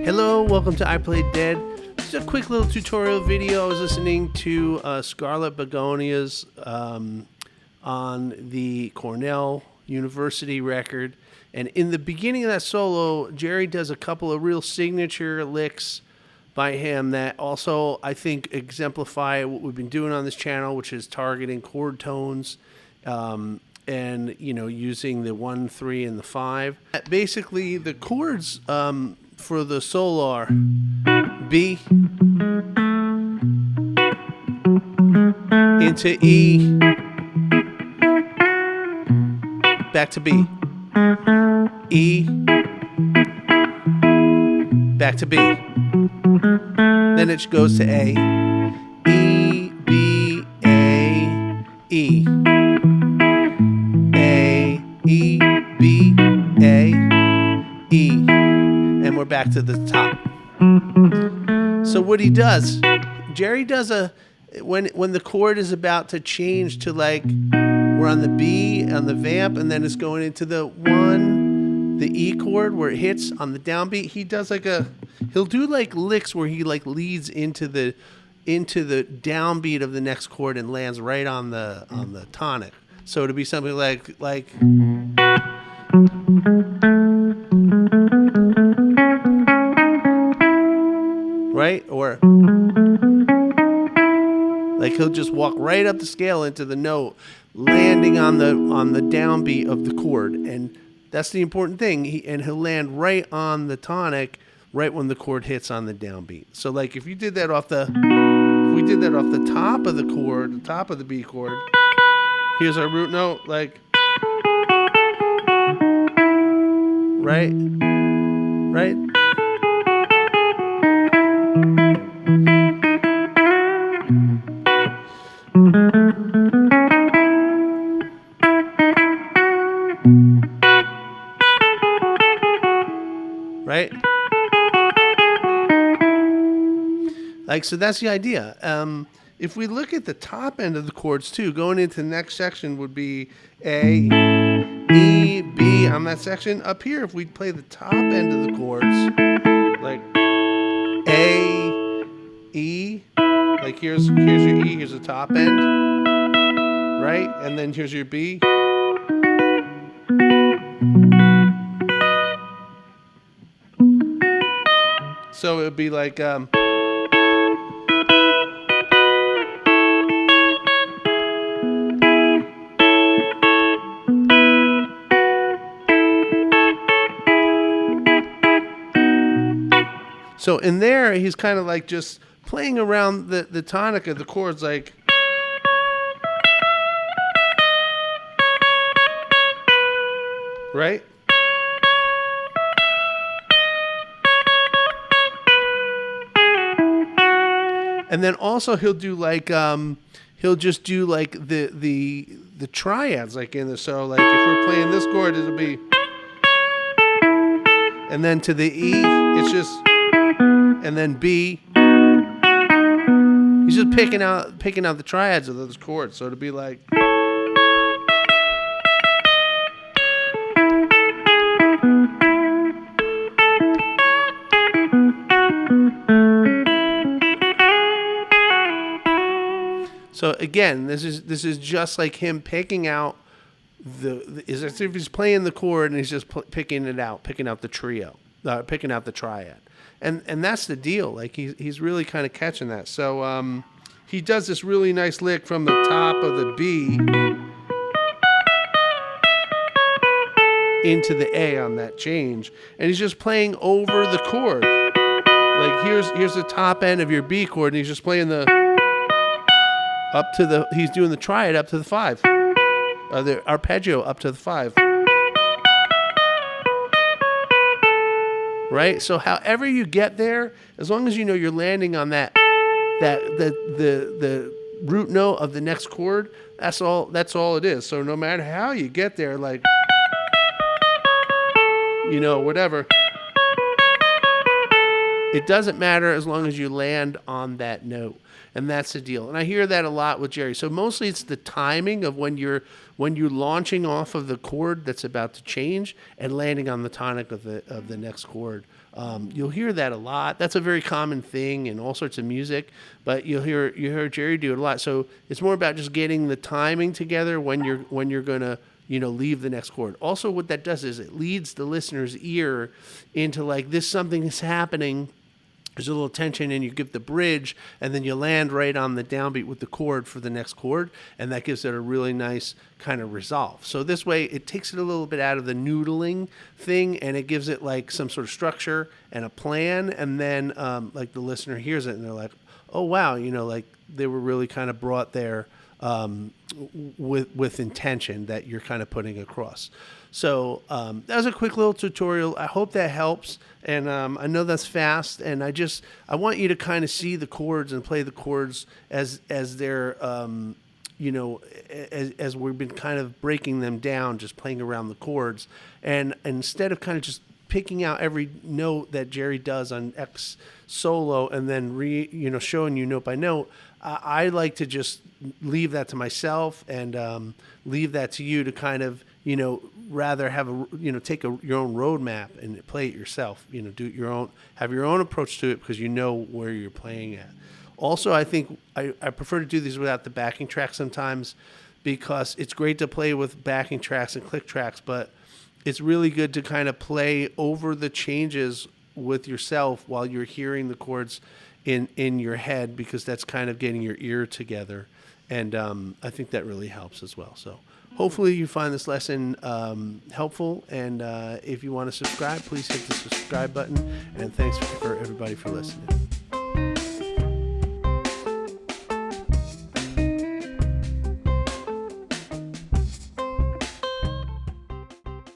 Hello, welcome to I Played Dead. Just a quick little tutorial video. I was listening to Scarlet Begonia's on the Cornell University record. And in the beginning of that solo, Jerry does a couple of real signature licks by him that also, I think, exemplify what we've been doing on this channel, which is targeting chord tones and, you know, using the 1, 3, and the 5. Basically, the chords for the solo are B into E, back to B, E, back to B. Then it goes to A, E, B, A, E, A, E, B, A, E, and we're back to the top. So what he does, Jerry does when the chord is about to change to, like, we're on the B on the vamp, and then it's going into the 1, the E chord where it hits on the downbeat. He does he'll do like licks where he like leads into the downbeat of the next chord and lands right on the tonic. So it'll be something like right, or like he'll just walk right up the scale into the note, landing on the downbeat of the chord, and that's the important thing. He'll land right on the tonic, right when the chord hits on the downbeat. So like if we did that off the top of the chord, the top of the B chord, here's our root note, like right. Right? Like, so that's the idea. If we look at the top end of the chords too, going into the next section would be A, E, B on that section. Up here, if we play the top end of the chords, like A, E, like here's your E, here's the top end, right? And then here's your B. So it would be like so in there he's kind of like just playing around the tonic of the chords, like right? And then also he'll do like he'll just do like the triads, like in the, so like if we're playing this chord, it'll be, and then to the E it's just, and then B. He's just picking out the triads of those chords. So it'll be like so again, this is just like him picking out is as if he's playing the chord and he's just picking out the trio, picking out the triad, and that's the deal. Like he's really kind of catching that. So he does this really nice lick from the top of the B into the A on that change, and he's just playing over the chord. Like here's the top end of your B chord, and he's just playing he's doing the triad up to the 5, the arpeggio up to the 5, right? So however you get there, as long as you know you're landing on the root note of the next chord, that's all it is. So no matter how you get there, like, you know, whatever, it doesn't matter as long as you land on that note. And that's the deal. And I hear that a lot with Jerry. So mostly it's the timing of when you're launching off of the chord that's about to change and landing on the tonic of the next chord You'll hear that a lot. That's a very common thing in all sorts of music, but you hear Jerry do it a lot. So it's more about just getting the timing together when you're gonna leave the next chord. Also, what that does is it leads the listener's ear into like this something is happening. There's a little tension, and you give the bridge, and then you land right on the downbeat with the chord for the next chord, and that gives it a really nice kind of resolve. So this way, it takes it a little bit out of the noodling thing, and it gives it like some sort of structure and a plan, and then like the listener hears it, and they're like, oh, wow, like they were really kind of brought there with intention that you're kind of putting across. So that was a quick little tutorial. I hope that helps. And I know that's fast. And I want you to kind of see the chords and play the chords as they're, as we've been kind of breaking them down, just playing around the chords. And instead of kind of just picking out every note that Jerry does on X solo and then showing you note by note, I like to just leave that to myself and leave that to you to kind of rather have take your own roadmap and play it yourself. Do it your own, have your own approach to it because you know where you're playing at. Also, I think I prefer to do these without the backing track sometimes because it's great to play with backing tracks and click tracks, but it's really good to kind of play over the changes with yourself while you're hearing the chords in your head, because that's kind of getting your ear together. And I think that really helps as well. So hopefully you find this lesson helpful. And if you want to subscribe, please hit the subscribe button. And thanks for everybody for listening.